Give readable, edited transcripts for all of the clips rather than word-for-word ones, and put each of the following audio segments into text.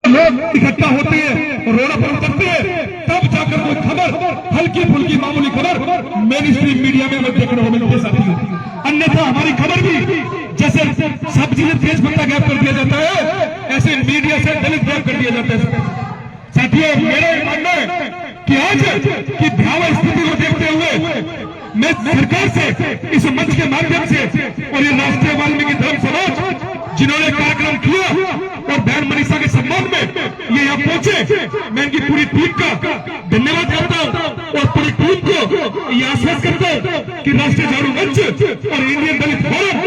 लोग इकट्ठा होते हैं, रोड पर उतरते हैं, तब जाकर कोई खबर, हल्की फुल्की मामूली खबर मेन स्ट्रीम मीडिया में देखने को मिलती है साथियों। अन्यथा हमारी खबर भी जैसे सब्जी में तेज पत्ता गैप कर दिया जाता है, ऐसे मीडिया से दलित गैप कर दिया जाता है। साथियों, मेरा मानना है कि आज की भयावह स्थिति को देखते हुए मैं सरकार से इस मंच के माध्यम से और ये राष्ट्रीय वाल्मीकि धर्म समाज जिन्होंने कार्यक्रम किया और बहन मनीषा के सम्मान में ये यहाँ पहुंचे, मैं इनकी पूरी टीम का धन्यवाद करता हूँ और पूरी टीम को ये आश्वस्त करता हूँ कि राष्ट्रीय झाड़ू मंच और इंडियन दलित फोरम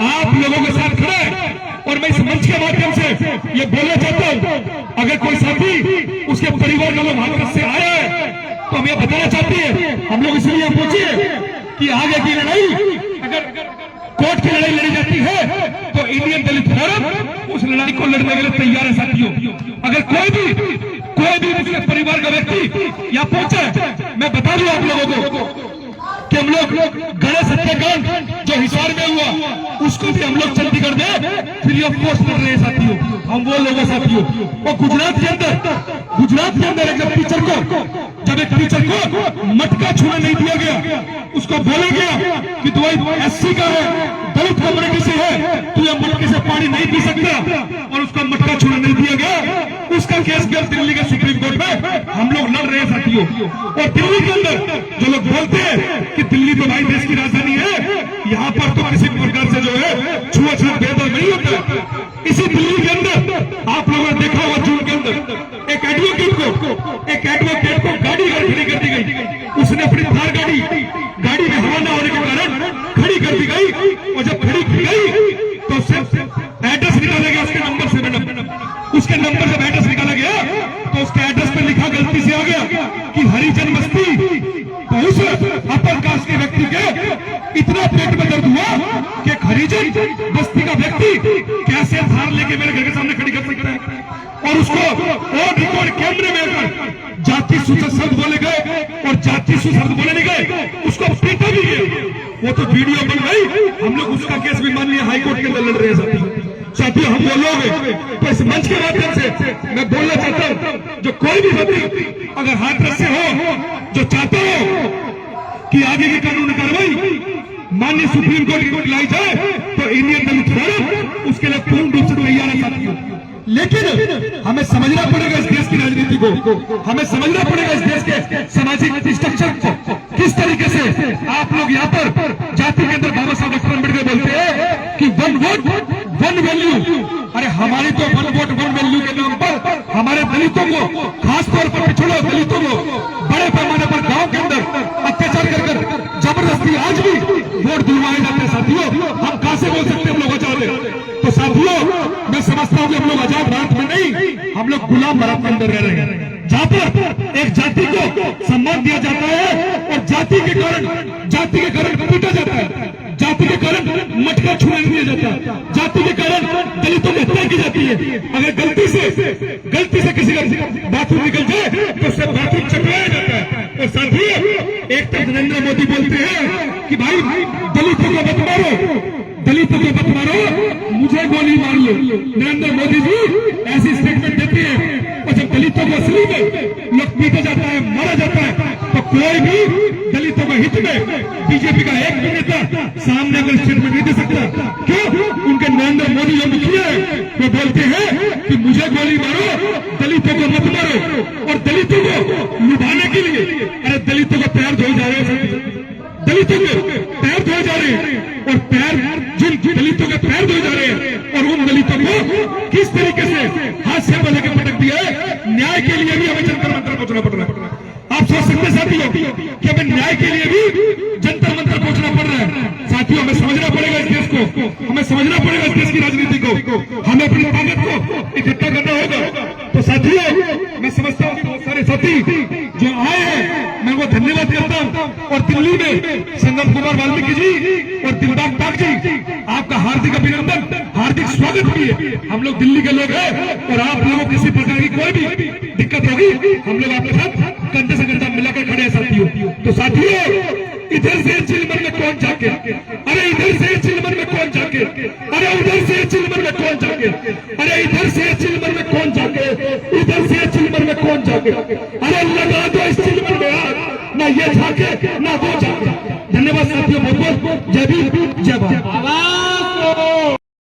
आप लोगों के साथ खड़ा है। और मैं इस मंच के माध्यम से ये बोलना चाहता हूँ, अगर कोई साथी उसके परिवार वालों हाथरस से आया है तो हम ये बताना चाहते हैं, हम लोग इसलिए पूछे कि आगे की लड़ाई अगर कोर्ट की लड़ाई लड़ी जाती है तो इंडियन दलित फोरम उस लड़ाई को लड़ने के लिए तैयार है साथियों। अगर कोई भी उसके परिवार का व्यक्ति यहाँ पहुंचा है, मैं बता दूं आप लोगों को कि हम लोग गणेश हत्याकांड जो हिसार में हुआ उसको भी हम लोग चंडीगढ़ में फ्री ऑफ कॉस्ट कर रहे हैं साथियों। हम वो लोग हैं साथियों, वो गुजरात के अंदर एक टीचर को मटका छूने नहीं दिया गया, उसको बोला गया कि तू एससी का है, दलित कम्युनिटी से है, तू ये मटके से पानी नहीं पी सकता, और उसका मटका छूने नहीं दिया गया। उसका केस गया दिल्ली के सुप्रीम कोर्ट में, हम लोग लड़ रहे हैं साथियों। और दिल्ली के अंदर जो लोग बोलते हैं कि दिल्ली तो भाई देश की राजधानी है, यहाँ पर तो किसी प्रकार से जो है छुआछूत भेदभाव नहीं होता। इसी दिल्ली के अंदर आप लोगों ने देखा होगा जून के अंदर एक एडवोकेट को गाड़ी खड़ी कर दी गई। उसने अपनी थार गाड़ी में हवा न होने के कारण खड़ी कर दी गई, और जब खड़ी की गई तो एड्रेस निकाला गया उसके नंबर से, उसके नंबर से एड्रेस निकाला गया तो उसके एड्रेस पे लिखा गलती से आ गया कि हरिजन बस्ती। तो उस अपर कास्ट के व्यक्ति के इतना पेट में दर्द हुआ कि हरिजन बस्ती का व्यक्ति कैसे थार लेके मेरे घर के सामने खड़ी कर सकता है, और उसको और रिकॉर्ड कैमरे में जाति सूचक शब्द बोले गए और जाति शब्द बोले नहीं गए, उसको पीटा भी गया। वो तो वीडियो बन गई, हम लोग उसका केस भी मान लिया, हाईकोर्ट के अंदर लड़ रहे हैं साथियों। हम वो लोग हैं तो इस मंच के माध्यम से मैं बोलना चाहता हूं, जो कोई भी व्यक्ति अगर हाथरस से हो, जो चाहता हो कि आगे की कानूनी कार्रवाई माननीय सुप्रीम कोर्ट की कोर्ट लाई जाए, तो इंडियन दलित फोरम उसके लिए पूर्ण रूप से तैयार है साथियों। लेकिन हमें समझना पड़ेगा इस देश की राजनीति को, हमें समझना पड़ेगा इस देश के सामाजिक स्ट्रक्चर को, किस तरीके से आप लोग यहाँ पर जाति के अंदर बाबा साहब डॉक्टर अम्बेडकर बोलते हैं कि वन वोट वन वैल्यू। अरे हमारी तो वन वोट वन वैल्यू के नाम पर हमारे दलितों को, खासतौर पर पिछड़े दलितों को बड़े पैमाने पर गांव के अंदर अत्याचार कर जबरदस्ती आज भी वोट दिलवाए जाते हैं साथियों। हम कहां से बोल सकते हैं हम लोग आजाद हैं? तो साथियों, मैं समझता हूं कि हम लोग आजाद भारत में नहीं, हम लोग गुलाम भारत में अंदर रह रहे हैं, जहां पर एक जाति को सम्मान दिया जाता है और जाति के कारण पीटा जाता है, जाति के कारण मटका छूने नहीं दिया जाता, जाति के कारण दलितों की हत्या की जाती है। अगर गलती से किसी का बाथरूम निकल जाए तो उससे बाथरूम चकराया जाता है। और साथियों, एक तरफ नरेंद्र मोदी बोलते हैं कि भाई दलितों को मत मारो, मुझे गोली मार लो। नरेंद्र मोदी जी ऐसी स्टेटमेंट देते हैं, और जब दलितों को असली में लोग पीटा जाता है, मारा जाता है, तो कोई भी दलितों के हित में बीजेपी का एक भी नेता सामने अगर स्टेटमेंट नहीं दे सकता। क्यों? उनके नरेंद्र मोदी जो मुखिया है वो बोलते हैं कि मुझे गोली मारो, दलितों को मत मारो। और दलितों को लुभाने के लिए, अरे दलितों को पैर धोए जा रहे हैं, दलितों के पैर धोए जा रहे हैं, और पैर जिन दलितों के पैर धोए जा रहे हैं, और उन दलितों को किस तरीके से हाथ से बोले के पटक दिया है। न्याय के लिए भी हमें जंतर मंतर पहुंचना पड़ रहा है। आप सोच सकते साथियों कि हमें न्याय के लिए भी जंतर मंतर पहुंचना पड़ रहा है। साथियों, हमें समझना पड़ेगा इस देश को, हमें समझना पड़ेगा इस देश की राजनीति को, हमें अपनी ताकत को इकट्ठा करना होगा। तो साथियों, मैं समझता हूँ कि बहुत सारे साथी जो आए हैं, मैं वो धन्यवाद करता हूँ। और दिल्ली में संगम कुमार वाल्मीकि जी और दिलबाग ताक जी, आपका हार्दिक अभिनंदन, हार्दिक स्वागत भी है। हम लोग दिल्ली के लोग हैं, और आप लोगों किसी प्रकार की कोई भी दिक्कत होगी, हम लोग आपके साथ कंधे से कंधा मिलाकर खड़े हैं साथियों। तो साथियों, इधर से चिलमन में कौन जाके, अरे इधर से चिलमन में कौन जाके, अरे उधर से चिलमन में कौन जाके, अरे इधर से चिलमन में कौन जाके, जाके, अरे लगा दो इस चीज में गया, ना ये झाके ना वो झाके। धन्यवाद साथियों, बहुत बहुत जय भीम जय भारत।